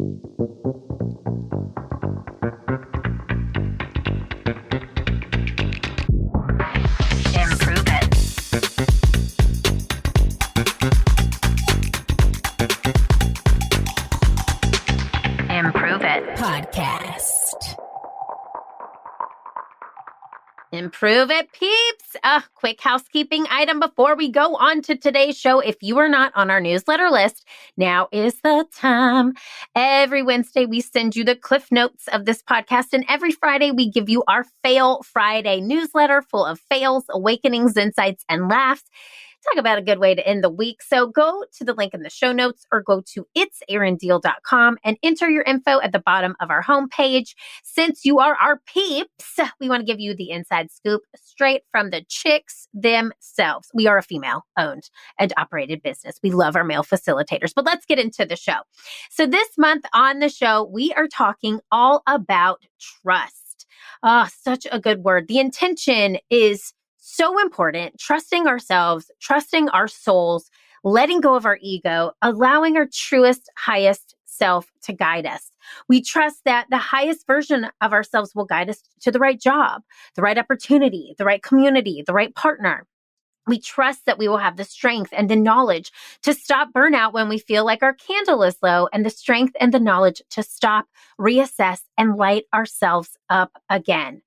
Improve it. Improve it. Podcast. Improve it, peeps. A quick housekeeping item before we go on to today's show. If you are not on our newsletter list, now is the time. Every Wednesday, we send you the cliff notes of this podcast. And every Friday, we give you our Fail Friday newsletter full of fails, awakenings, insights, and laughs. Talk about a good way to end the week. So go to the link in the show notes or go to it'serinddeal.com and enter your info at the bottom of our homepage. Since you are our peeps, we want to give you the inside scoop straight from the chicks themselves. We are a female-owned and operated business. We love our male facilitators, but let's get into the show. So this month on the show, we are talking all about trust. Such a good word. The intention is so important, trusting ourselves, trusting our souls, letting go of our ego, allowing our truest, highest self to guide us. We trust that the highest version of ourselves will guide us to the right job, the right opportunity, the right community, the right partner. We trust that we will have the strength and the knowledge to stop burnout when we feel like our candle is low, and the strength and the knowledge to stop, reassess, and light ourselves up again.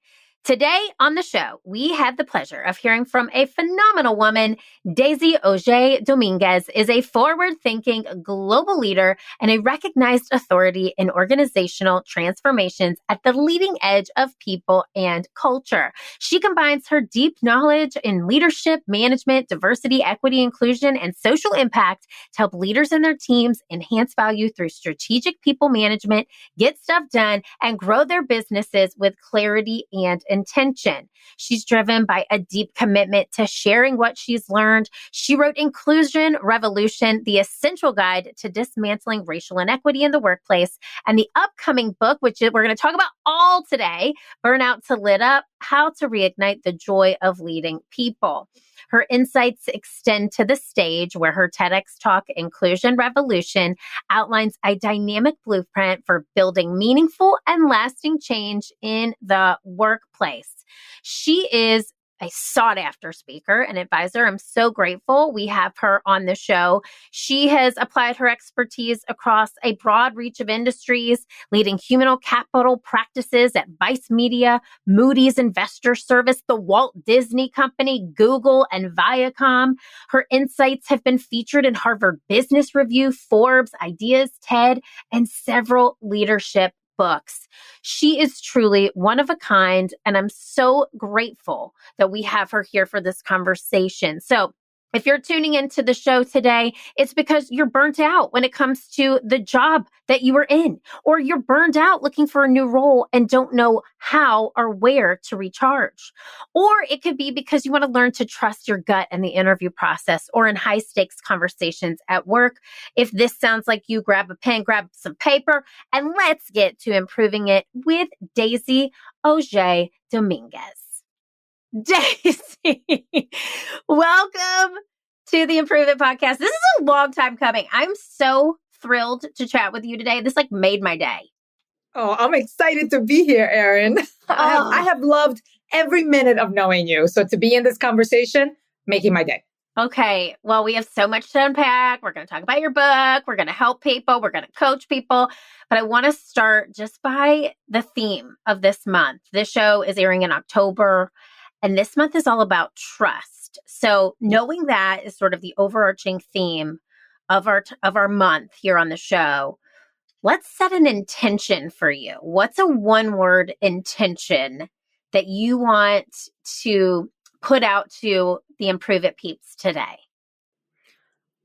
Today on the show, we had the pleasure of hearing from a phenomenal woman. Daisy Auger-Domínguez is a forward-thinking global leader and a recognized authority in organizational transformations at the leading edge of people and culture. She combines her deep knowledge in leadership, management, diversity, equity, inclusion, and social impact to help leaders and their teams enhance value through strategic people management, get stuff done, and grow their businesses with clarity and intention. She's driven by a deep commitment to sharing what she's learned. She wrote Inclusion Revolution, the essential guide to dismantling racial inequity in the workplace, and the upcoming book, which we're going to talk about all today, Burnout to Lit Up, How to Reignite the Joy of Leading People. Her insights extend to the stage where her TEDx talk, Inclusion Revolution, outlines a dynamic blueprint for building meaningful and lasting change in the workplace. She is a sought-after speaker and advisor. I'm so grateful we have her on the show. She has applied her expertise across a broad reach of industries, leading human capital practices at Vice Media, Moody's Investor Service, the Walt Disney Company, Google, and Viacom. Her insights have been featured in Harvard Business Review, Forbes, Ideas, TED, and several leadership books. She is truly one of a kind, and I'm so grateful that we have her here for this conversation. So if you're tuning into the show today, it's because you're burnt out when it comes to the job that you are in, or you're burned out looking for a new role and don't know how or where to recharge. Or it could be because you want to learn to trust your gut in the interview process or in high stakes conversations at work. If this sounds like you, grab a pen, grab some paper, and let's get to improving it with Daisy Auger-Domínguez. Daisy, welcome to the Improve It podcast. This is a long time coming. I'm so thrilled to chat with you today. This made my day. Oh, I'm excited to be here, Erin. I have loved every minute of knowing you. So to be in this conversation, making my day. Okay. Well, we have so much to unpack. We're going to talk about your book. We're going to help people. We're going to coach people. But I want to start just by the theme of this month. This show is airing in October. And this month is all about trust. So knowing that is sort of the overarching theme of our month here on the show, let's set an intention for you. What's a one-word intention that you want to put out to the Improve It peeps today?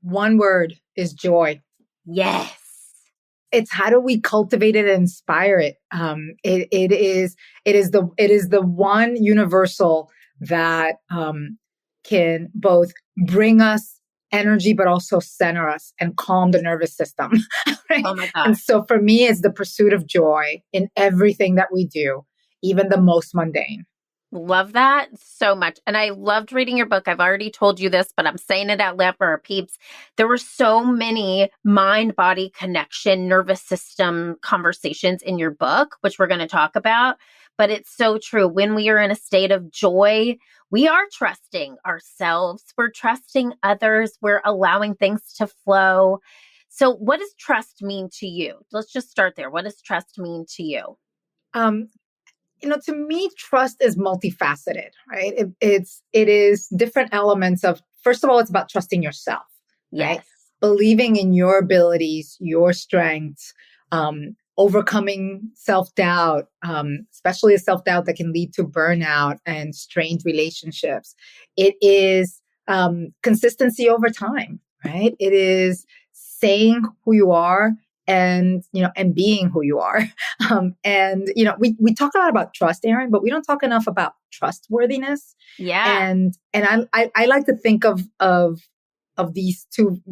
One word is joy. Yes. It's how do we cultivate it and inspire it? It is the one universal that can both bring us energy, but also center us and calm the nervous system. Right? Oh my God. And so for me, it's the pursuit of joy in everything that we do, even the most mundane. Love that so much. And I loved reading your book. I've already told you this, but I'm saying it out loud for our peeps. There were so many mind-body connection, nervous system conversations in your book, which we're going to talk about. But it's so true. When we are in a state of joy, we are trusting ourselves. We're trusting others. We're allowing things to flow. So what does trust mean to you? Let's just start there. What does trust mean to you? Um, to me, trust is multifaceted, right? It is different elements of, first of all, it's about trusting yourself, right? Yes. Believing in your abilities, your strengths, overcoming self-doubt, especially a self-doubt that can lead to burnout and strained relationships. It is consistency over time, right? It is saying who you are and being who you are. We talk a lot about trust, Erin, but we don't talk enough about trustworthiness. Yeah. And I like to think of these two,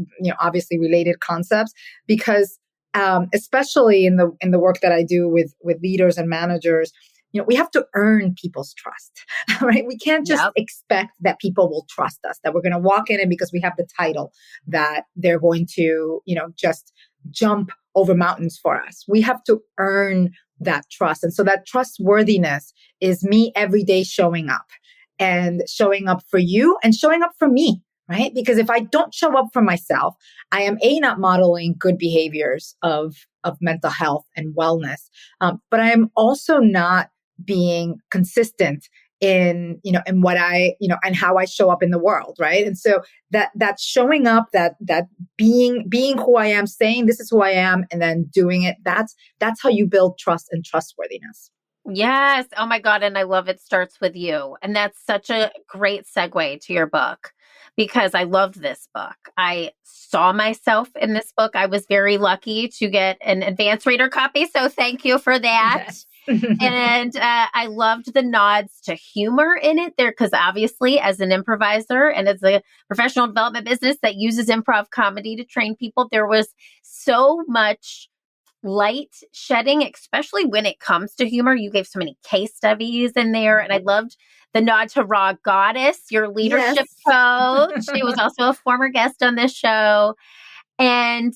obviously related concepts, because especially in the work that I do with leaders and managers, we have to earn people's trust, right? We can't just expect that people will trust us, that we're going to walk in and because we have the title that they're going to, just jump over mountains for us. We have to earn that trust. And so that trustworthiness is me every day showing up for you and showing up for me, right? Because if I don't show up for myself, I am not modeling good behaviors of mental health and wellness. But I am also not being consistent in what I, and how I show up in the world. Right. And so that showing up, that being who I am, saying this is who I am, and then doing it, that's how you build trust and trustworthiness. Yes. Oh my God. And I love it starts with you. And that's such a great segue to your book, because I loved this book. I saw myself in this book. I was very lucky to get an advanced reader copy. So thank you for that. Yes. And I loved the nods to humor in it there, because obviously as an improviser and as a professional development business that uses improv comedy to train people, there was so much light shedding, especially when it comes to humor. You gave so many case studies in there. And I loved the nod to Raw Goddess, your leadership coach. She was also a former guest on this show. And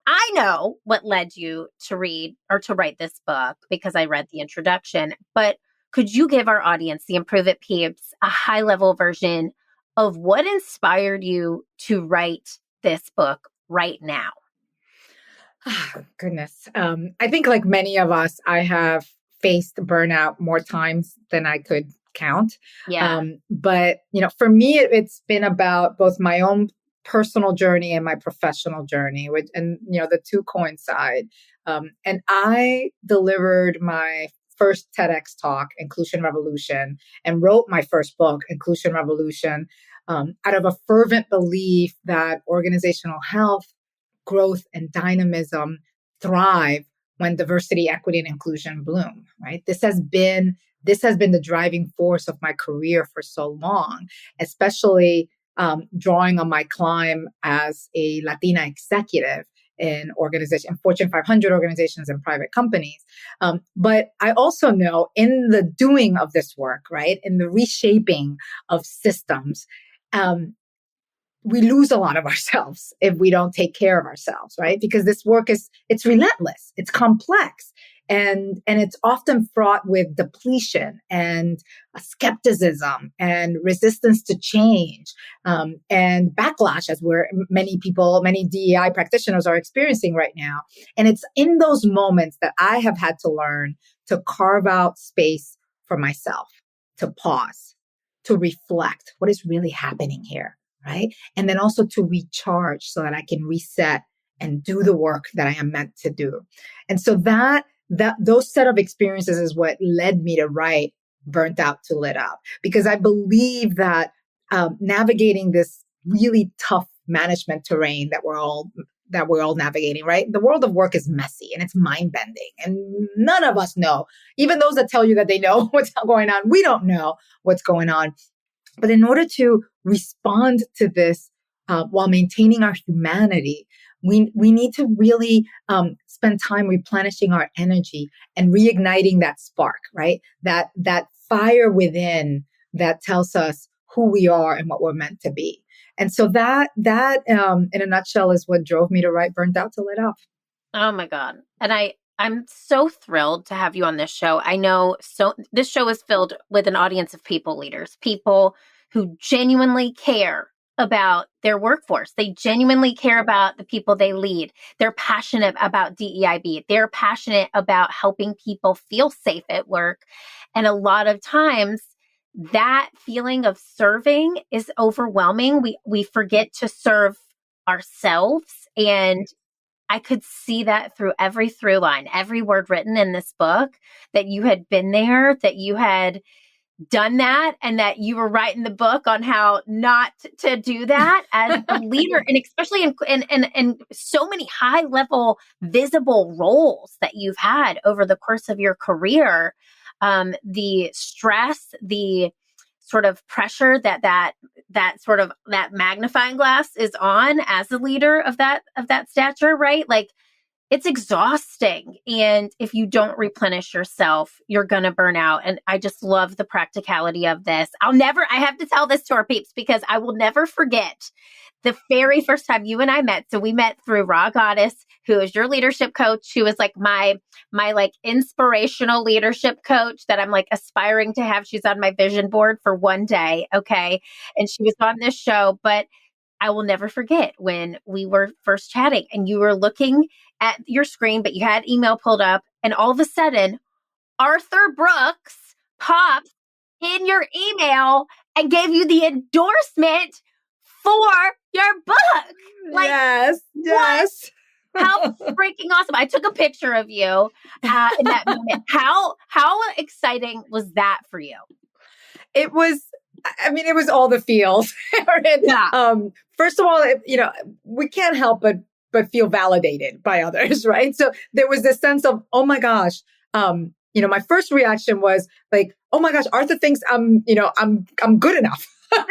I know what led you to read or to write this book, because I read the introduction. But could you give our audience, the Improve It peeps, a high level version of what inspired you to write this book right now? Oh, goodness. I think like many of us, I have faced burnout more times than I could count. Yeah. But, for me, it's been about both my own personal journey and my professional journey, and the two coincide. And I delivered my first TEDx talk, Inclusion Revolution, and wrote my first book, Inclusion Revolution, out of a fervent belief that organizational health, growth, and dynamism thrive when diversity, equity, and inclusion bloom, right? This has been the driving force of my career for so long, especially drawing on my climb as a Latina executive in Fortune 500 organizations and private companies. But I also know in the doing of this work, right, in the reshaping of systems, we lose a lot of ourselves if we don't take care of ourselves, right? Because this work it's relentless, it's complex, and it's often fraught with depletion and skepticism and resistance to change, and backlash, as many DEI practitioners are experiencing right now. And it's in those moments that I have had to learn to carve out space for myself, to pause, to reflect what is really happening here. Right. And then also to recharge so that I can reset and do the work that I am meant to do. And so those set of experiences is what led me to write Burnt Out to Lit Up, because I believe that navigating this really tough management terrain that we're all navigating, right? The world of work is messy and it's mind bending, and none of us know. Even those that tell you that they know what's going on, we don't know what's going on. But in order to respond to this while maintaining our humanity, we need to really spend time replenishing our energy and reigniting that spark, right? That fire within that tells us who we are and what we're meant to be. And so that in a nutshell is what drove me to write Burnt Out to Lit Up. Oh my God. And I'm so thrilled to have you on this show. I know this show is filled with an audience of people leaders, people who genuinely care about their workforce. They genuinely care about the people they lead. They're passionate about DEIB. They're passionate about helping people feel safe at work. And a lot of times that feeling of serving is overwhelming. We forget to serve ourselves. And I could see that through every through line, every word written in this book, that you had been there, that you had done that, and that you were writing the book on how not to do that as a leader, and especially in so many high level visible roles that you've had over the course of your career. The stress, the sort of pressure that magnifying glass is on as a leader of that stature, right? Like, it's exhausting. And if you don't replenish yourself, you're going to burn out. And I just love the practicality of this. I have to tell this to our peeps because I will never forget the very first time you and I met. So we met through Raw Goddess, who is your leadership coach, who is like my like inspirational leadership coach that I'm like aspiring to have. She's on my vision board for one day. Okay. And she was on this show, but I will never forget when we were first chatting and you were looking at your screen, but you had email pulled up, and all of a sudden, Arthur Brooks pops in your email and gave you the endorsement for your book. Like, yes. How freaking awesome. I took a picture of you in that moment. How exciting was that for you? It was all the feels. Yeah. First of all, we can't help but feel validated by others, right? So there was this sense of, oh my gosh, my first reaction was like, oh my gosh, Arthur thinks I'm good enough.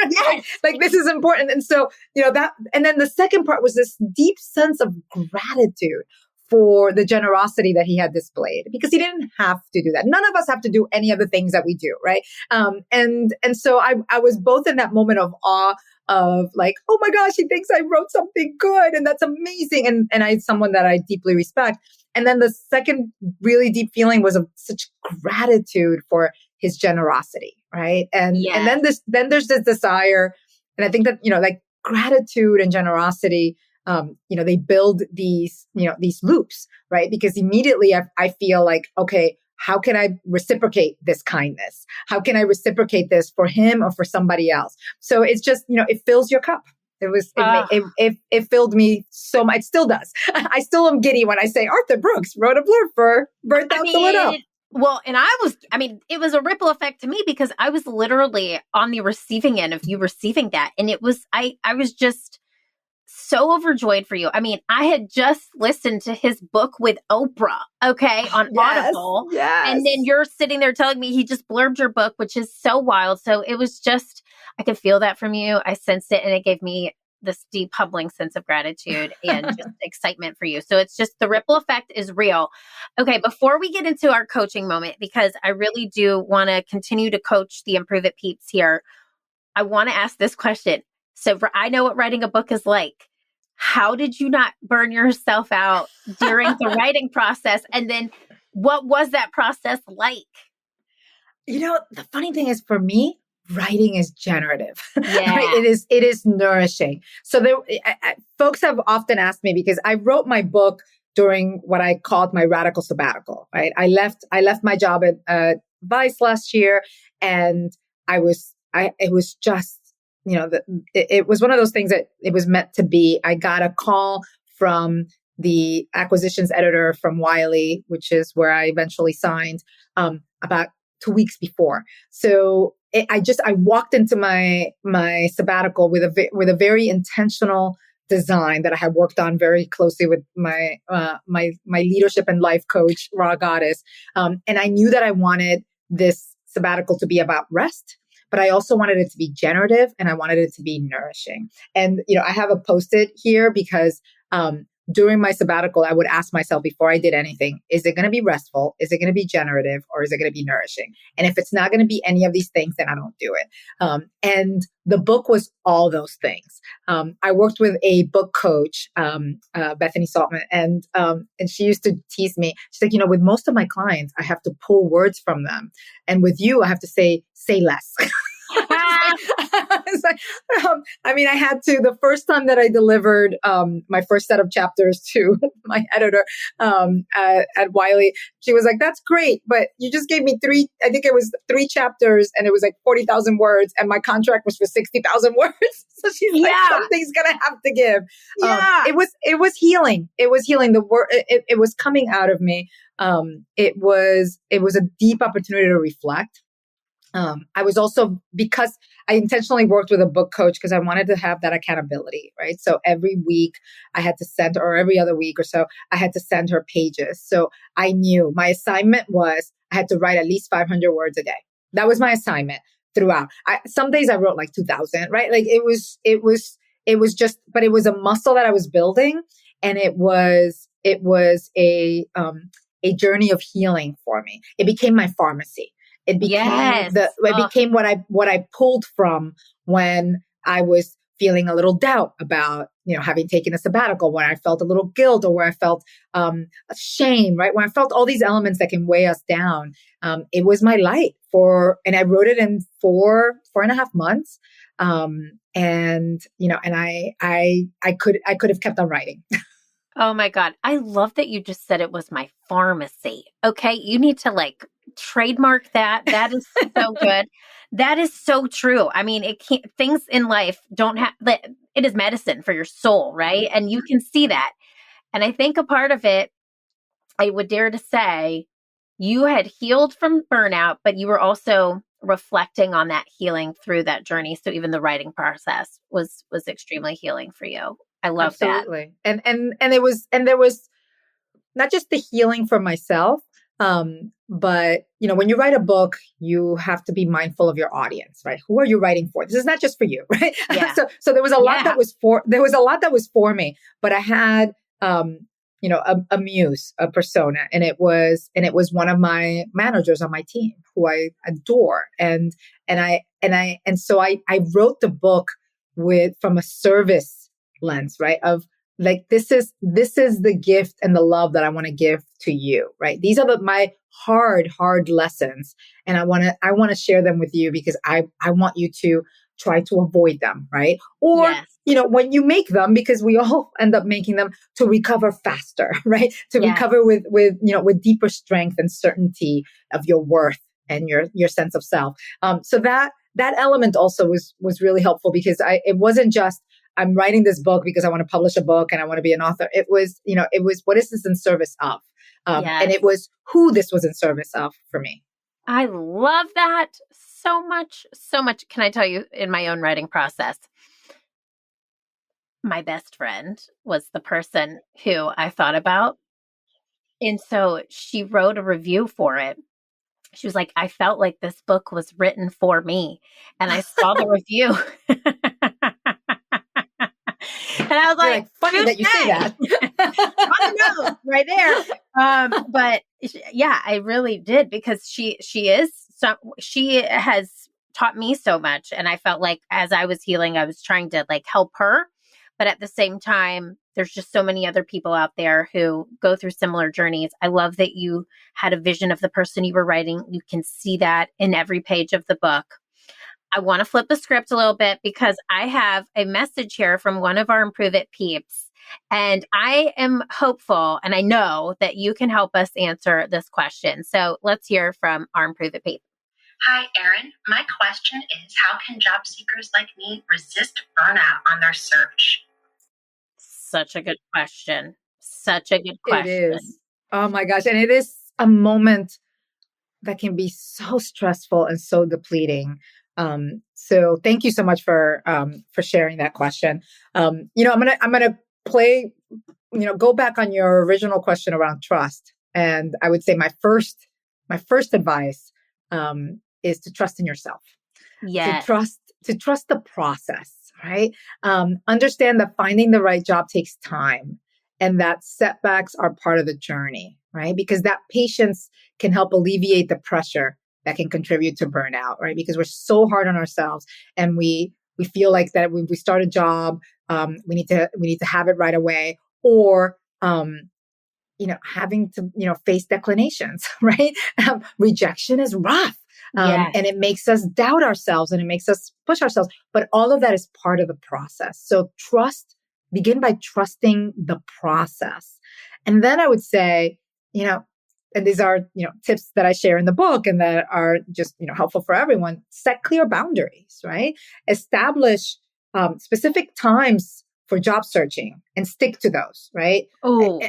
Yes. Like, this is important. And so, that, and then the second part was this deep sense of gratitude for the generosity that he had displayed, because he didn't have to do that. None of us have to do any of the things that we do, right? And so I was both in that moment of awe of like, oh my gosh, he thinks I wrote something good, and that's amazing. And I'm someone that I deeply respect. And then the second really deep feeling was of such gratitude for his generosity, right? And Yes. and then there's this desire, and I think that like gratitude and generosity, they build these loops, right? Because immediately I feel like, okay, how can I reciprocate this kindness? How can I reciprocate this for him or for somebody else? So it's just, it fills your cup. It filled me so much. It still does. I still am giddy when I say Arthur Brooks wrote a blurb for Burnt Out to Lit Up. Well, and it was a ripple effect to me because I was literally on the receiving end of you receiving that. And it was, I was just so overjoyed for you. I mean, I had just listened to his book with Oprah, okay, on Audible. Yes. And then you're sitting there telling me he just blurbed your book, which is so wild. So it was just, I could feel that from you. I sensed it, and it gave me this deep, humbling sense of gratitude and just excitement for you. So it's just, the ripple effect is real. Okay, before we get into our coaching moment, because I really do want to continue to coach the Improve It peeps here, I want to ask this question. So I know what writing a book is like. How did you not burn yourself out during the writing process? And then what was that process like? The funny thing is, for me, writing is generative. Yeah. Right? It is nourishing. So folks have often asked me, because I wrote my book during what I called my radical sabbatical, right? I left my job at Vice last year, and it was just, it was one of those things that it was meant to be. I got a call from the acquisitions editor from Wiley, which is where I eventually signed, about 2 weeks before. So I walked into my sabbatical with a very intentional design that I had worked on very closely with my leadership and life coach, Raw Goddess. And I knew that I wanted this sabbatical to be about rest, but I also wanted it to be generative, and I wanted it to be nourishing. And, I have a Post-it here because during my sabbatical, I would ask myself before I did anything, is it going to be restful? Is it going to be generative? Or is it going to be nourishing? And if it's not going to be any of these things, then I don't do it. And the book was all those things. I worked with a book coach, Bethany Saltman, and she used to tease me. She's like, with most of my clients, I have to pull words from them. And with you, I have to say less. It's like, I had to, the first time that I delivered my first set of chapters to my editor at Wiley, she was like, that's great, but you just gave me three chapters and it was like 40,000 words and my contract was for 60,000 words. So she's like, something's going to have to give. It was healing. It was healing. The word, it was coming out of me. It was a deep opportunity to reflect. I was also, because I intentionally worked with a book coach because I wanted to have that accountability, right? So every week I had to send, or every other week or so, I had to send her pages. So I knew my assignment was I had to write at least 500 words a day. That was my assignment throughout. Some days I wrote like 2,000, right? Like it was just, but it was a muscle that I was building, and it was a journey of healing for me. It became my pharmacy. It became became what I pulled from when I was feeling a little doubt about, having taken a sabbatical, when I felt a little guilt, or where I felt shame, right? When I felt all these elements that can weigh us down. It was my light and I wrote it in 4.5 months. And I could have kept on writing. Oh my God. I love that you just said it was my pharmacy. Okay. You need to trademark that. That is so good. That is so true. Things in life don't have, it is medicine for your soul, right? And you can see that. And I think a part of it, I would dare to say, you had healed from burnout, but you were also reflecting on that healing through that journey. So even the writing process was extremely healing for you. I love Absolutely. that. And there was not just the healing for myself, but when you write a book, you have to be mindful of your audience, right? Who are you writing for? This is not just for you, right? Yeah. So there was a lot that was for me, but I had a muse, a persona, and it was one of my managers on my team who I adore, and so I wrote the book from a service lens, right? Of like, this is the gift and the love that I want to give to you, right? These are my hard lessons, and I want to share them with you because I want you to try to avoid them, right? Or when you make them, because we all end up making them, to recover faster, right? To recover with deeper strength and certainty of your worth and your sense of self. So that element also was really helpful, because it wasn't just I'm writing this book because I want to publish a book and I want to be an author. It was what is this in service of? And it was who this was in service of for me. I love that so much, so much. Can I tell you, in my own writing process, my best friend was the person who I thought about. And so she wrote a review for it. She was like, I felt like this book was written for me. And I saw the review. And I was like, funny that you say that. I know, right there. But yeah, I really did, because she has taught me so much. And I felt like as I was healing, I was trying to help her. But at the same time, there's just so many other people out there who go through similar journeys. I love that you had a vision of the person you were writing. You can see that in every page of the book. I want to flip the script a little bit, because I have a message here from one of our Improve It peeps. And I am hopeful, and I know that you can help us answer this question. So let's hear from our Improve It peep. Hi, Erin. My question is, how can job seekers like me resist burnout on their search? Such a good question. Such a good question. It is. Oh my gosh. And it is a moment that can be so stressful and so depleting. So thank you so much for sharing that question. I'm gonna play, go back on your original question around trust. And I would say my first advice, is to trust in yourself. Yeah. To trust the process, right? Understand that finding the right job takes time. and that setbacks are part of the journey, right? Because that patience can help alleviate the pressure that can contribute to burnout, right? Because we're so hard on ourselves, and we feel like that when we start a job, we need to have it right away, or having to face declinations, right? Rejection is rough. Yes. And it makes us doubt ourselves, and it makes us push ourselves. But all of that is part of the process. So begin by trusting the process. And then I would say, and these are, tips that I share in the book and that are just, helpful for everyone. Set clear boundaries, right? Establish specific times for job searching and stick to those, right? Oh,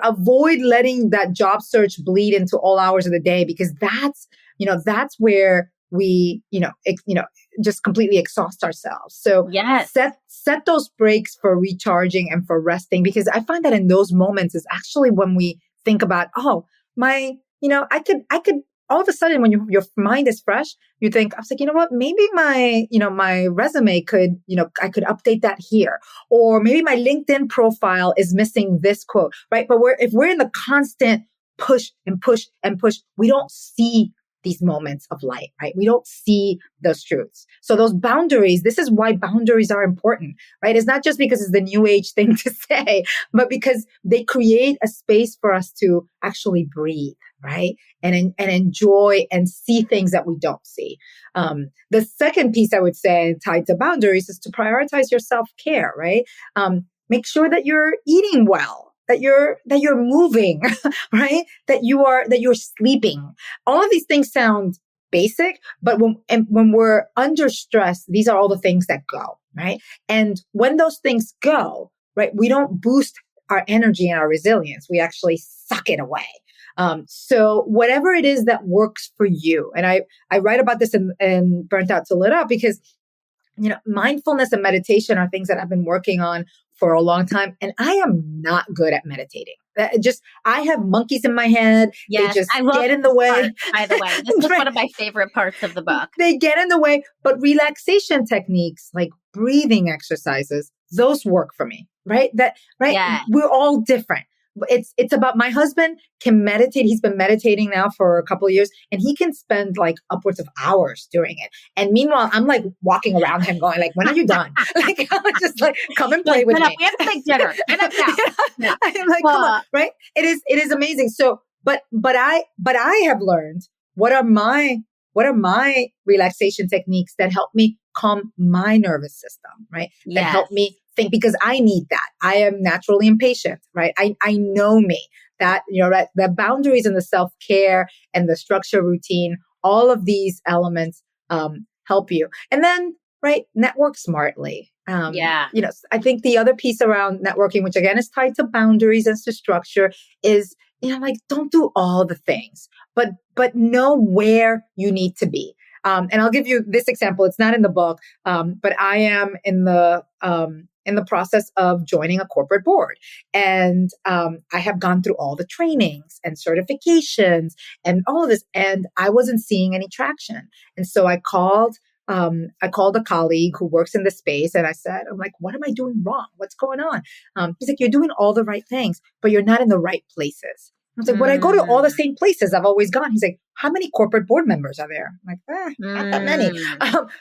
Avoid letting that job search bleed into all hours of the day, because that's where we, just completely exhaust ourselves. So yes. set those breaks for recharging and for resting, because I find that in those moments is actually when we think about, I could all of a sudden, when your mind is fresh, you think, I was like, you know what, maybe my resume could, I could update that here. Or maybe my LinkedIn profile is missing this quote, right? But if we're in the constant push and push and push, we don't see these moments of light, right? We don't see those truths. So those boundaries, this is why boundaries are important, right? It's not just because it's the new age thing to say, but because they create a space for us to actually breathe, right? And enjoy and see things that we don't see. The second piece I would say tied to boundaries is to prioritize your self-care, right? Make sure that you're eating well, that you're moving, right? That you're sleeping. All of these things sound basic, but when we're under stress, these are all the things that go, right? And when those things go, right, we don't boost our energy and our resilience. We actually suck it away. So whatever it is that works for you, and I write about this in Burnt Out to Lit Up, because mindfulness and meditation are things that I've been working on for a long time, and I am not good at meditating. I have monkeys in my head. Yes, they just I love get in the way. Part, by the way, this is right. one of my favorite parts of the book. They get in the way, but relaxation techniques like breathing exercises, those work for me, right? Yeah. We're all different. It's about, my husband can meditate. He's been meditating now for a couple of years, and he can spend like upwards of hours doing it. And meanwhile, I'm like walking around him going like, when are you done? Like, I'm just like, come and play with me. We have to make dinner. Get up now. Yeah. I'm like, come on, right? It is amazing. So, but I have learned what are my relaxation techniques that help me calm my nervous system, right? That help me think, because I need that. I am naturally impatient, right? I know me, that, the boundaries and the self-care and the structure routine, all of these elements help you. And then, right, network smartly. I think the other piece around networking, which again is tied to boundaries and to structure, is, don't do all the things, but know where you need to be. And I'll give you this example. It's not in the book, but I am in the process of joining a corporate board. And I have gone through all the trainings and certifications and all of this, and I wasn't seeing any traction. And so I called a colleague who works in the space, and I said, I'm like, what am I doing wrong? What's going on? He's like, you're doing all the right things, but you're not in the right places. I was like, when I go to all the same places I've always gone. He's like, how many corporate board members are there? I'm like, not that many.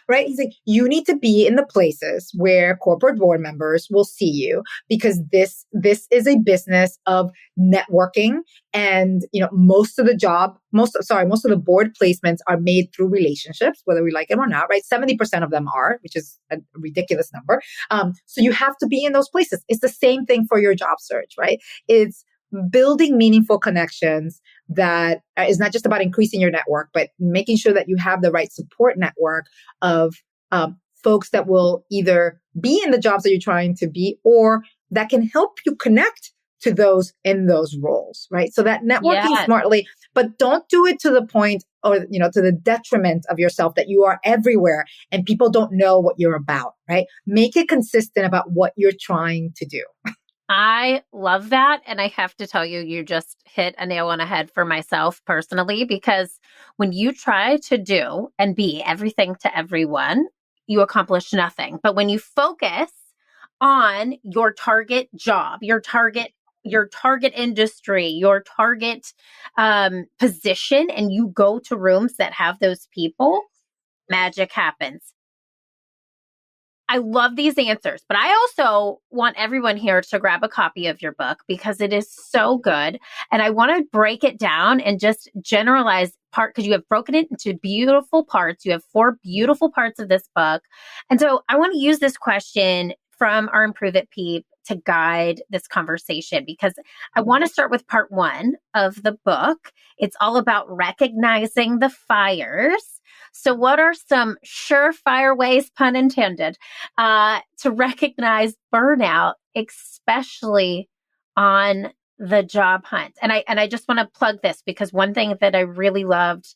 Right? He's like, you need to be in the places where corporate board members will see you, because this is a business of networking. And, most of the board placements are made through relationships, whether we like them or not, right? 70% of them are, which is a ridiculous number. So you have to be in those places. It's the same thing for your job search, right? It's building meaningful connections that is not just about increasing your network, but making sure that you have the right support network of folks that will either be in the jobs that you're trying to be, or that can help you connect to those in those roles, right? So that networking smartly, but don't do it to the point, or, to the detriment of yourself, that you are everywhere and people don't know what you're about, right? Make it consistent about what you're trying to do. I love that. And I have to tell you, you just hit a nail on the head for myself personally, because when you try to do and be everything to everyone, you accomplish nothing. But when you focus on your target job, your target your target industry, your target position, and you go to rooms that have those people, magic happens. I love these answers, but I also want everyone here to grab a copy of your book because it is so good. And I want to break it down and just generalize because you have broken it into beautiful parts. You have 4 beautiful parts of this book. And so I want to use this question from our Improve It Peep to guide this conversation because I want to start with part 1 of the book. It's all about recognizing the fires. So what are some surefire ways, pun intended, to recognize burnout, especially on the job hunt? And I just want to plug this because one thing that I really loved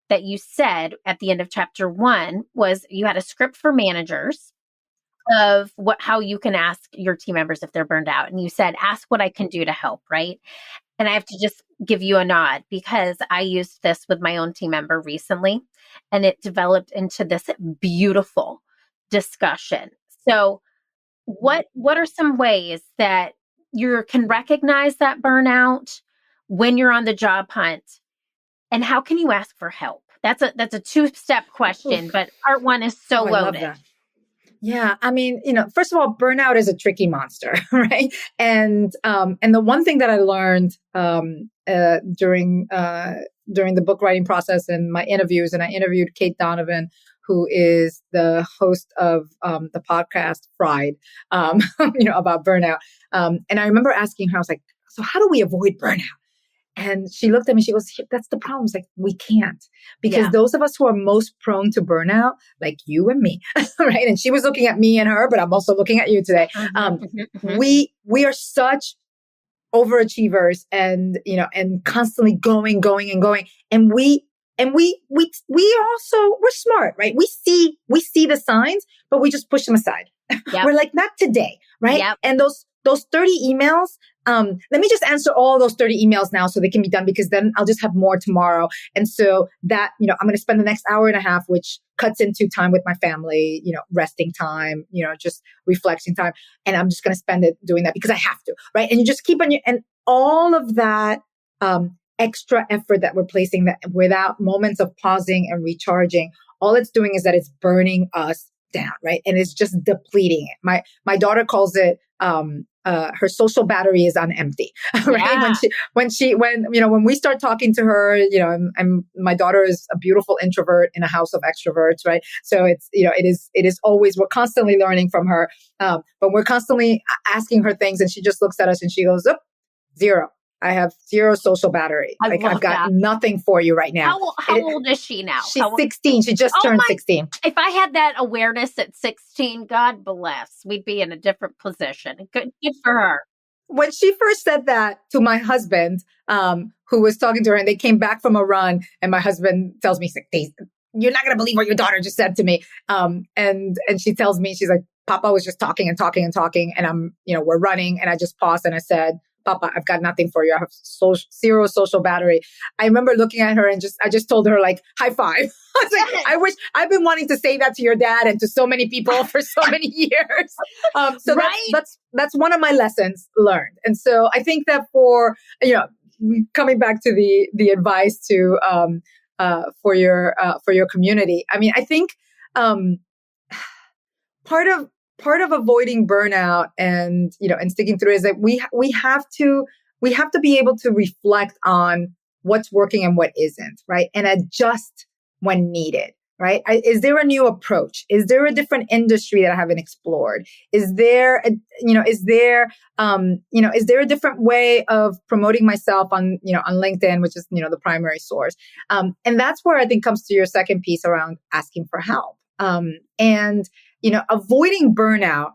that you said at the end of chapter 1 was you had a script for managers of how you can ask your team members if they're burned out. And you said, ask what I can do to help, right? And I have to just give you a nod because I used this with my own team member recently and it developed into this beautiful discussion. So what are some ways that you can recognize that burnout when you're on the job hunt? And how can you ask for help? That's a 2-step question, but part 1 is so loaded. I love that. Yeah. I mean, first of all, burnout is a tricky monster, right? And the one thing that I learned, during the book writing process and my interviews, and I interviewed Kate Donovan, who is the host of, the podcast Fried, about burnout. And I remember asking her, I was like, so how do we avoid burnout? And she looked at me, she goes, that's the problem. It's like, we can't, because those of us who are most prone to burnout, like you and me, right? And she was looking at me and her, but I'm also looking at you today. We are such overachievers and constantly going. And we're smart, right? We see the signs, but we just push them aside. Yep. We're like, not today, right? Yep. And those 30 emails, let me just answer all those 30 emails now so they can be done, because then I'll just have more tomorrow. And so that, I'm going to spend the next hour and a half, which cuts into time with my family, resting time, just reflecting time. And I'm just going to spend it doing that because I have to, right? And you just keep on and all of that, extra effort that we're placing that without moments of pausing and recharging, all it's doing is that it's burning us down, right? And it's just depleting it. My daughter calls it, her social battery is on empty, right? Yeah. When we start talking to her, and my daughter is a beautiful introvert in a house of extroverts, right? So it's, it is always, we're constantly learning from her. But we're constantly asking her things and she just looks at us and she goes, oh, 0. I have 0 social battery. I've got nothing for you right now. How old is she now? She's 16. She just turned 16. If I had that awareness at 16, God bless, we'd be in a different position. Good for her. When she first said that to my husband, who was talking to her, and they came back from a run, and my husband tells me, you're not going to believe what your daughter just said to me. And she tells me, she's like, Papa was just talking and talking and talking. And I'm, we're running. And I just paused and I said, Papa, I've got nothing for you. I have 0 social battery. I remember looking at her and I just told her, like, high five. I was like, I wish I've been wanting to say that to your dad and to so many people for so many years. So right? that's one of my lessons learned. And so I think that for, coming back to the advice to, for your community, I mean, I think, part of avoiding burnout and sticking through is that we have to be able to reflect on what's working and what isn't, right? And adjust when needed, right? Is there a new approach? Is there a different industry that I haven't explored? Is there a different way of promoting myself on LinkedIn, which is, the primary source. And that's where I think comes to your second piece around asking for help. Avoiding burnout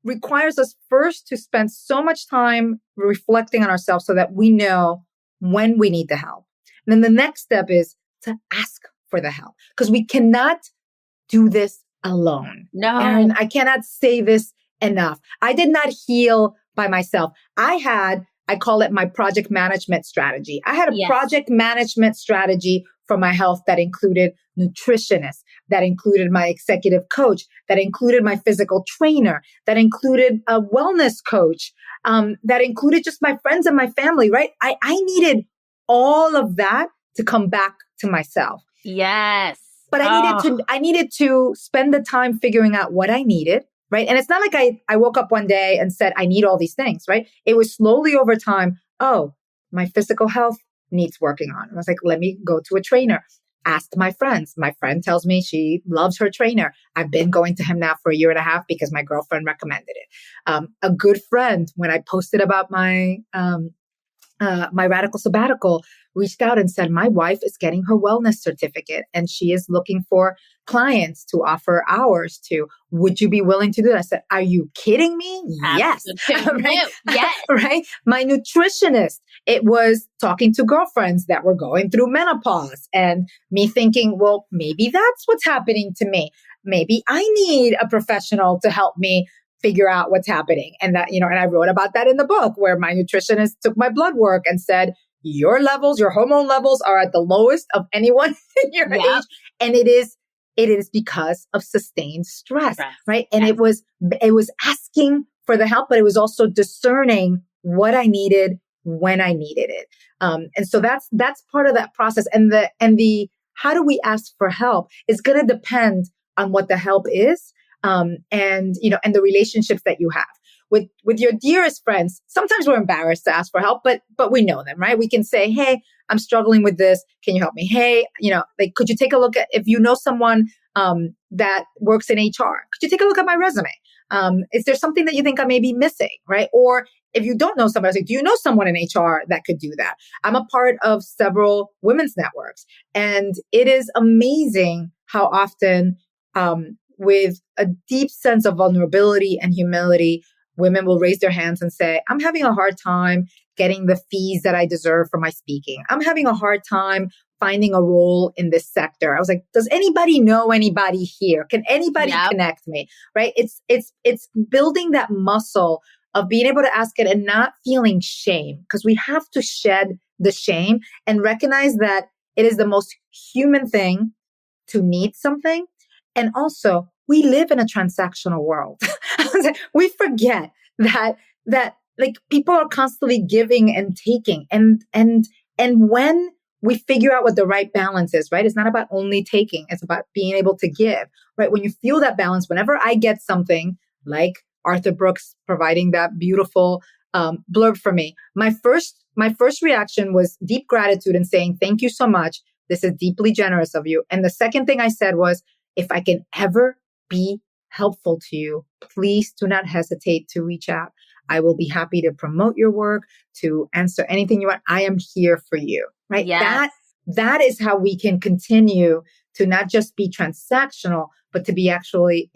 requires us first to spend so much time reflecting on ourselves so that we know when we need the help. And then the next step is to ask for the help, because we cannot do this alone. No. Erin, I cannot say this enough. I did not heal by myself. I call it my project management strategy. I had a project management strategy for my health that included nutritionists, that included my executive coach, that included my physical trainer, that included a wellness coach, that included just my friends and my family, right? I needed all of that to come back to myself. Yes. But I needed to spend the time figuring out what I needed, right? And it's not like I woke up one day and said, I need all these things, right? It was slowly over time. Oh, my physical health needs working on. I was like, let me go to a trainer. Asked my friends. My friend tells me she loves her trainer. I've been going to him now for a year and a half because my girlfriend recommended it. A good friend, when I posted about my radical sabbatical, reached out and said, my wife is getting her wellness certificate and she is looking for clients to offer hours to. Would you be willing to do that? I said, are you kidding me? Yes. Right? Yes. Right. My nutritionist, it was talking to girlfriends that were going through menopause and me thinking, well, maybe that's what's happening to me. Maybe I need a professional to help me figure out what's happening. And that, and I wrote about that in the book where my nutritionist took my blood work and said, your hormone levels are at the lowest of anyone in your age. And it is because of sustained stress, right? And it was asking for the help, but it was also discerning what I needed when I needed it. And so that's part of that process. And the how do we ask for help is going to depend on what the help is. And the relationships that you have with your dearest friends. Sometimes we're embarrassed to ask for help, but we know them, right? We can say, hey, I'm struggling with this. Can you help me? Hey, could you take a look at, if you know someone, that works in HR, could you take a look at my resume? Is there something that you think I may be missing, right? Or if you don't know somebody, do you know someone in HR that could do that? I'm a part of several women's networks, and it is amazing how often, with a deep sense of vulnerability and humility, women will raise their hands and say, I'm having a hard time getting the fees that I deserve for my speaking. I'm having a hard time finding a role in this sector. I was like, does anybody know anybody here? Can anybody connect me? Right? It's building that muscle of being able to ask it and not feeling shame, because we have to shed the shame and recognize that it is the most human thing to need something. And also, we live in a transactional world. We forget that like people are constantly giving and taking. And when we figure out what the right balance is, right? It's not about only taking. It's about being able to give, right? When you feel that balance, whenever I get something like Arthur Brooks providing that beautiful blurb for me, my first reaction was deep gratitude and saying, thank you so much. This is deeply generous of you. And the second thing I said was, if I can ever be helpful to you, please do not hesitate to reach out. I will be happy to promote your work, to answer anything you want. I am here for you, right? Yes. That is how we can continue to not just be transactional, but to be actually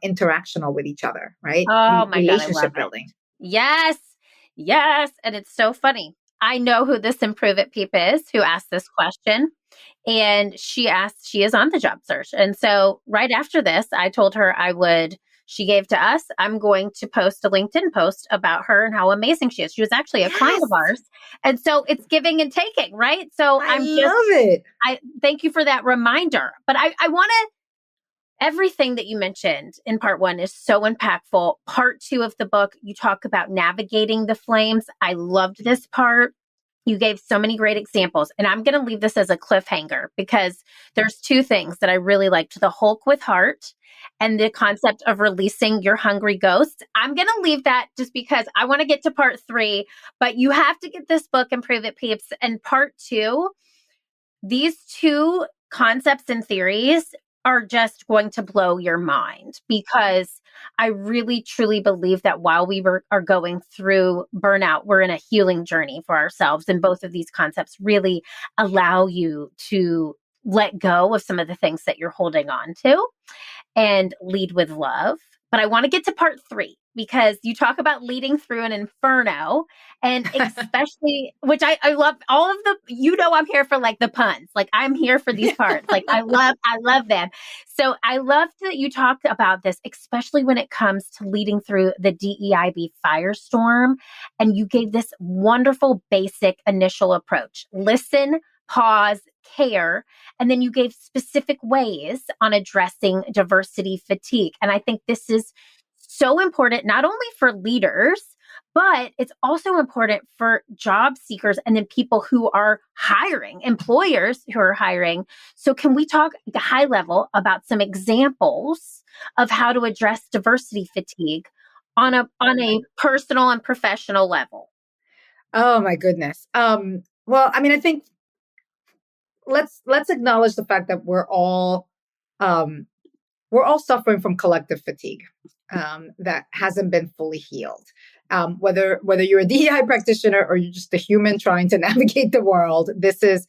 interactional with each other, right? Oh my God, relationship building. Yes. Yes. And it's so funny. I know who this Improve It peep is who asked this question. And she is on the job search. And so right after this, I told her she gave to us, I'm going to post a LinkedIn post about her and how amazing she is. She was actually a client of ours. And so it's giving and taking, right? So I love it. I thank you for that reminder. But I want to, everything that you mentioned in part 1 is so impactful. Part 2 of the book, you talk about navigating the flames. I loved this part. You gave so many great examples, and I'm going to leave this as a cliffhanger because there's 2 things that I really liked: the Hulk with heart and the concept of releasing your hungry ghost. I'm going to leave that just because I want to get to part 3, but you have to get this book, Improve It Peeps. And part 2, these 2 concepts and theories are just going to blow your mind, because I really, truly believe that while we are going through burnout, we're in a healing journey for ourselves. And both of these concepts really allow you to let go of some of the things that you're holding on to and lead with love. But I want to get to part 3 because you talk about leading through an inferno, and especially, which I love all of I'm here for like the puns. Like I'm here for these parts. Like I love them. So I love that you talked about this, especially when it comes to leading through the DEIB firestorm. And you gave this wonderful basic initial approach: listen, pause, care, and then you gave specific ways on addressing diversity fatigue. And I think this is so important, not only for leaders, but it's also important for job seekers and then people who are hiring, employers who are hiring. So can we talk at the high level about some examples of how to address diversity fatigue on a personal and professional level? Oh my goodness. Well, I mean, I think let's acknowledge the fact that we're all suffering from collective fatigue that hasn't been fully healed. Whether you're a DEI practitioner or you're just a human trying to navigate the world, this is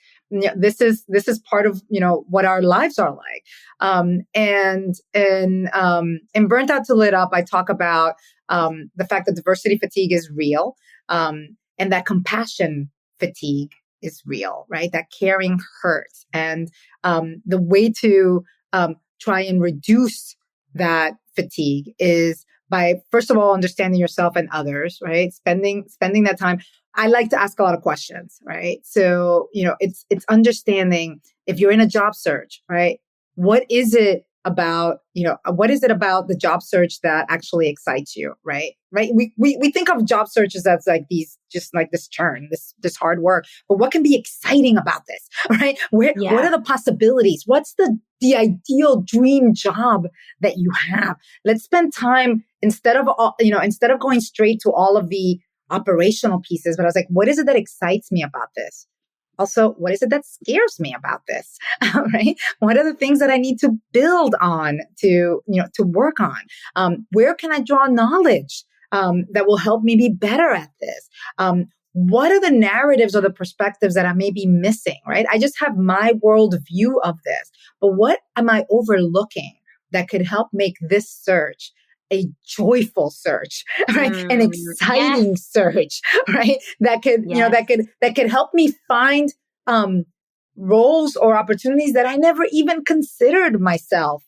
part of what our lives are like. And in Burnout to Lit Up, I talk about the fact that diversity fatigue is real, and that compassion fatigue is real, right? That caring hurts, and the way to try and reduce that fatigue is by, first of all, understanding yourself and others, right? Spending that time. I like to ask a lot of questions, right? So, it's understanding if you're in a job search, right? What is it about the job search that actually excites you, right? Right? We think of job searches as like this churn, this hard work, but what can be exciting about this, right? What are the possibilities? What's the ideal dream job that you have? Let's spend time instead of going straight to all of the operational pieces, but I was like, what is it that excites me about this? Also, what is it that scares me about this? Right? What are the things that I need to build on to work on? Where can I draw knowledge that will help me be better at this? What are the narratives or the perspectives that I may be missing, right? I just have my world view of this, but what am I overlooking that could help make this search a joyful search, right? An exciting search, right? That could, that could help me find roles or opportunities that I never even considered myself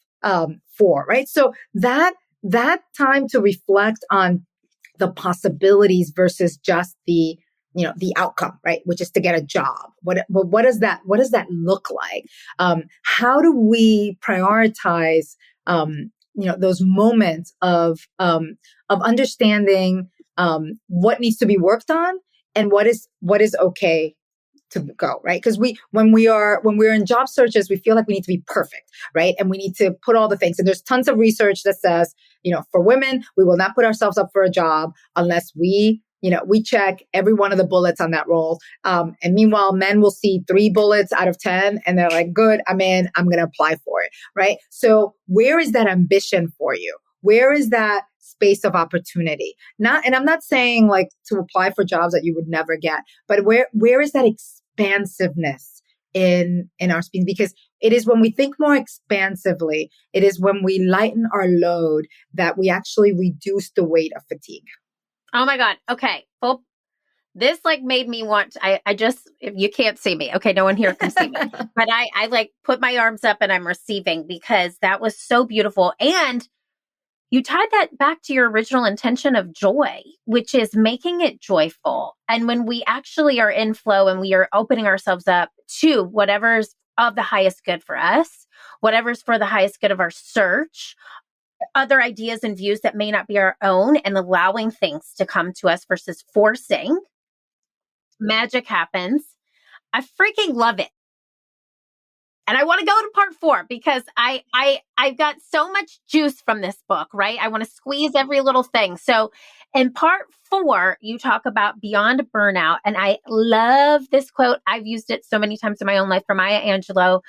for, right? So that time to reflect on the possibilities versus just the outcome, right? Which is to get a job. What does that look like? How do we prioritize those moments of understanding what needs to be worked on and what is okay to go, right? Because when we're in job searches, we feel like we need to be perfect, right? And we need to put all the things. And there's tons of research that says, for women, we will not put ourselves up for a job unless we check every one of the bullets on that role. And meanwhile, men will see 3 bullets out of 10 and they're like, good, I'm in, I'm going to apply for it, right? So where is that ambition for you? Where is that space of opportunity? And I'm not saying like to apply for jobs that you would never get, but where is that expansiveness in our speech? Because it is when we think more expansively, it is when we lighten our load that we actually reduce the weight of fatigue. Oh my God. Okay. Well, this made me want, I just, if you can't see me. Okay. No one here can see me, but I put my arms up and I'm receiving because that was so beautiful. And you tied that back to your original intention of joy, which is making it joyful. And when we actually are in flow and we are opening ourselves up to whatever's of the highest good for us, whatever's for the highest good of our search, other ideas and views that may not be our own, and allowing things to come to us versus forcing, magic happens. I freaking love it. And I want to go to part 4 because I've got so much juice from this book, right? I want to squeeze every little thing. So in part 4, you talk about beyond burnout. And I love this quote. I've used it so many times in my own life from Maya Angelou.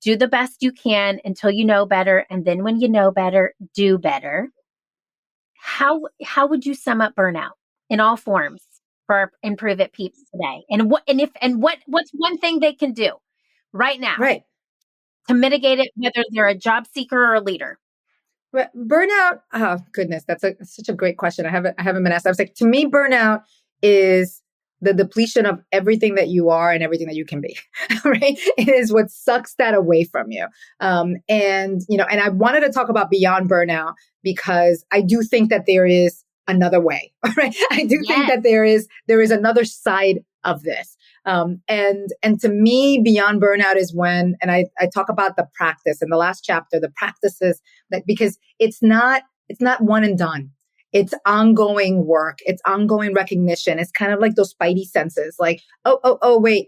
Do the best you can until you know better. And then when you know better, do better. How would you sum up burnout in all forms for our Improve It peeps today? And what's one thing they can do right now, right, to mitigate it, whether they're a job seeker or a leader? Burnout. Oh goodness, that's such a great question. I haven't been asked. I was like, to me, burnout is the depletion of everything that you are and everything that you can be, right? It is what sucks that away from you. And I wanted to talk about beyond burnout because I do think that there is another way, right? I do think Yes. that there is another side of this. And to me, beyond burnout is when, and I talk about the practice in the last chapter, the practices that, because it's not one and done. It's ongoing work. It's ongoing recognition. It's kind of like those spidey senses, like, wait,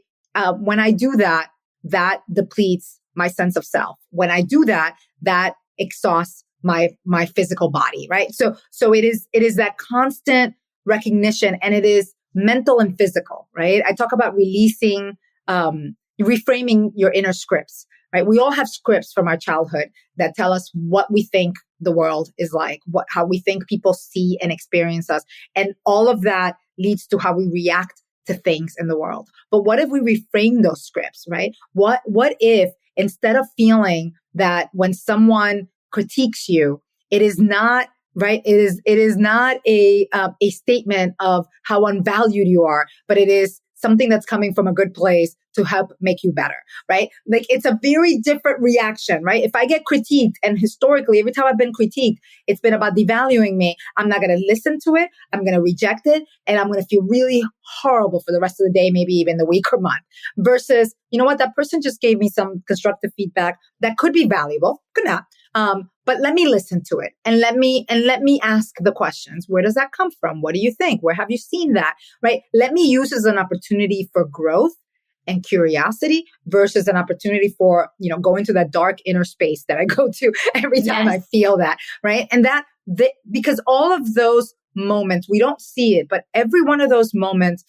when I do that, that depletes my sense of self. When I do that, that exhausts my physical body, right? So it is that constant recognition, and it is mental and physical, right? I talk about releasing, reframing your inner scripts, right? We all have scripts from our childhood that tell us what we think the world is like, how we think people see and experience us. And all of that leads to how we react to things in the world. But what if we reframe those scripts, right? What if instead of feeling that when someone critiques you, it is not right. It is not a statement of how unvalued you are, but it is something that's coming from a good place to help make you better, right? Like it's a very different reaction, right? If I get critiqued, and historically, every time I've been critiqued, it's been about devaluing me. I'm not going to listen to it. I'm going to reject it. And I'm going to feel really horrible for the rest of the day, maybe even the week or month. Versus, you know what? That person just gave me some constructive feedback that could be valuable, could not. But let me listen to it and let me ask the questions. Where does that come from? What do you think? Where have you seen that? Right? Let me use as an opportunity for growth and curiosity versus an opportunity for, going to that dark inner space that I go to every time I feel that, right? And because all of those moments, we don't see it, but every one of those moments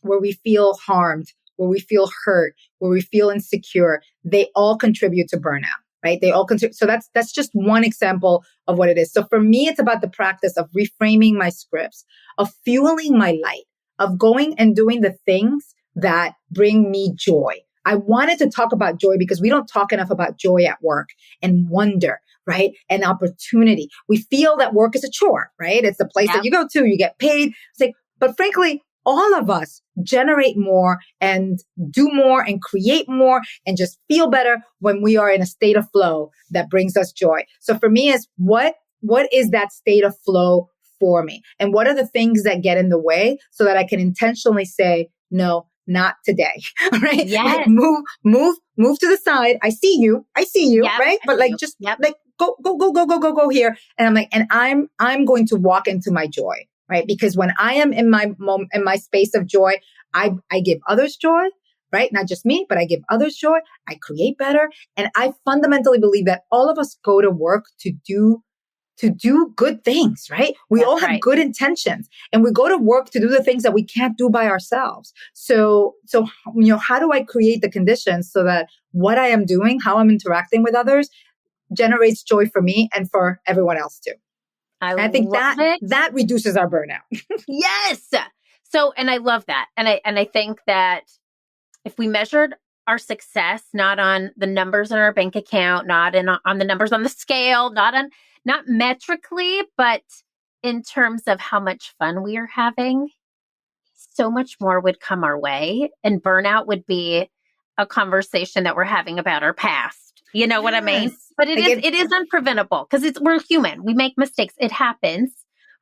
where we feel harmed, where we feel hurt, where we feel insecure, they all contribute to burnout. Right? They all contribute. So that's just one example of what it is. So for me, it's about the practice of reframing my scripts, of fueling my light, of going and doing the things that bring me joy. I wanted to talk about joy because we don't talk enough about joy at work and wonder, right? And opportunity. We feel that work is a chore, right? It's the place that you go to, you get paid. But frankly, all of us generate more and do more and create more and just feel better when we are in a state of flow that brings us joy. So for me, is what is that state of flow for me? And what are the things that get in the way so that I can intentionally say, no, not today, right? Yes. Move to the side. I see you, right? But go here. And I'm like, and I'm going to walk into my joy. Right? Because when I am in my space of joy, I give others joy, right? Not just me, but I give others joy. I create better. And I fundamentally believe that all of us go to work to do good things, right? We all have good intentions, and we go to work to do the things that we can't do by ourselves. So, how do I create the conditions so that what I am doing, how I'm interacting with others generates joy for me and for everyone else too? I think that reduces our burnout. Yes. So, and I love that. And I think that if we measured our success, not on the numbers in our bank account, not on the numbers on the scale, not metrically, but in terms of how much fun we are having, so much more would come our way. And burnout would be a conversation that we're having about our past. You know what I mean? But it is unpreventable because we're human. We make mistakes. It happens,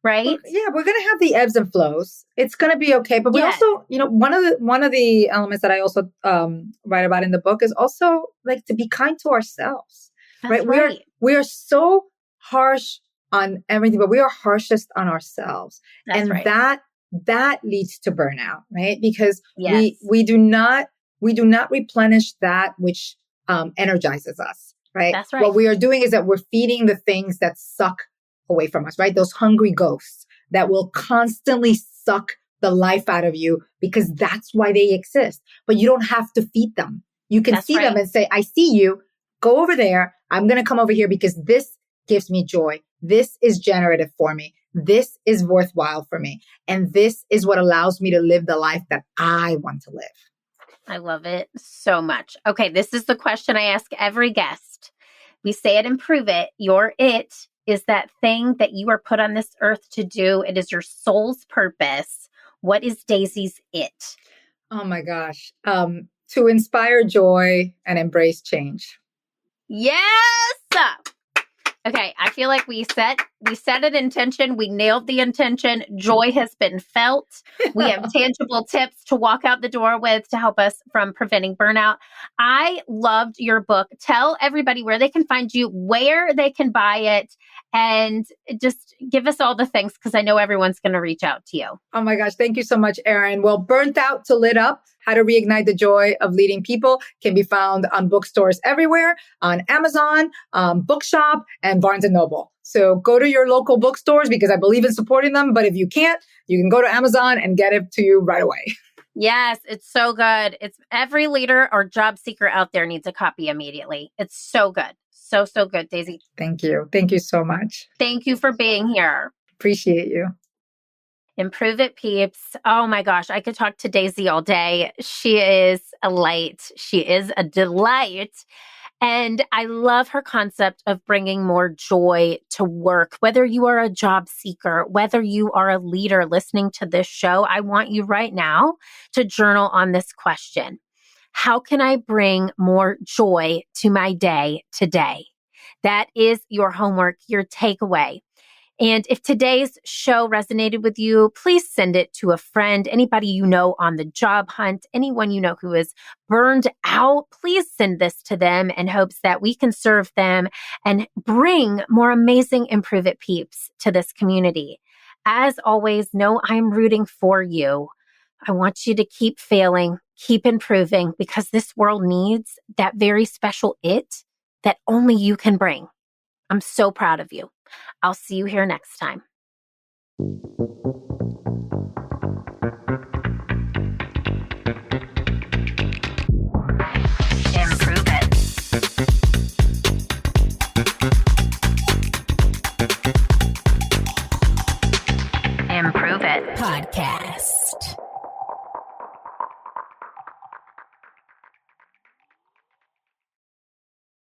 right? We're going to have the ebbs and flows. It's going to be okay. But we also, one of the elements that I also write about in the book is also like to be kind to ourselves. That's right? We are so harsh on everything, but we are harshest on ourselves. That's and right. that leads to burnout, right? Because we do not replenish that which energizes us, right? That's right. What we are doing is that we're feeding the things that suck away from us, right? Those hungry ghosts that will constantly suck the life out of you because that's why they exist. But you don't have to feed them. You can see them and say, I see you. Go over there. I'm going to come over here because this gives me joy. This is generative for me. This is worthwhile for me. And this is what allows me to live the life that I want to live. I love it so much. Okay, this is the question I ask every guest. We say it and prove it. Your it is that thing that you are put on this earth to do. It is your soul's purpose. What is Daisy's it? Oh my gosh. To inspire joy and embrace change. Yes! Okay, I feel like we set We set an intention. We nailed the intention. Joy has been felt. We have tangible tips to walk out the door with to help us from preventing burnout. I loved your book. Tell everybody where they can find you, where they can buy it, and just give us all the things because I know everyone's going to reach out to you. Oh my gosh. Thank you so much, Erin. Well, Burnt Out to Lit Up, How to Reignite the Joy of Leading People can be found on bookstores everywhere, on Amazon, Bookshop, and Barnes & Noble. So go to your local bookstores because I believe in supporting them. But if you can't, you can go to Amazon and get it to you right away. Yes, it's so good. It's every leader or job seeker out there needs a copy immediately. It's so good. So good, Daisy. Thank you. Thank you so much. Thank you for being here. Appreciate you. Improve it, peeps. Oh my gosh, I could talk to Daisy all day. She is a light. She is a delight. And I love her concept of bringing more joy to work. Whether you are a job seeker, whether you are a leader listening to this show, I want you right now to journal on this question. How can I bring more joy to my day today? That is your homework, your takeaway. And if today's show resonated with you, please send it to a friend, anybody you know on the job hunt, anyone you know who is burned out. Please send this to them in hopes that we can serve them and bring more amazing Improve It peeps to this community. As always, know I'm rooting for you. I want you to keep failing, keep improving, because this world needs that very special it that only you can bring. I'm so proud of you. I'll see you here next time. Improve it. Improve it. Podcast.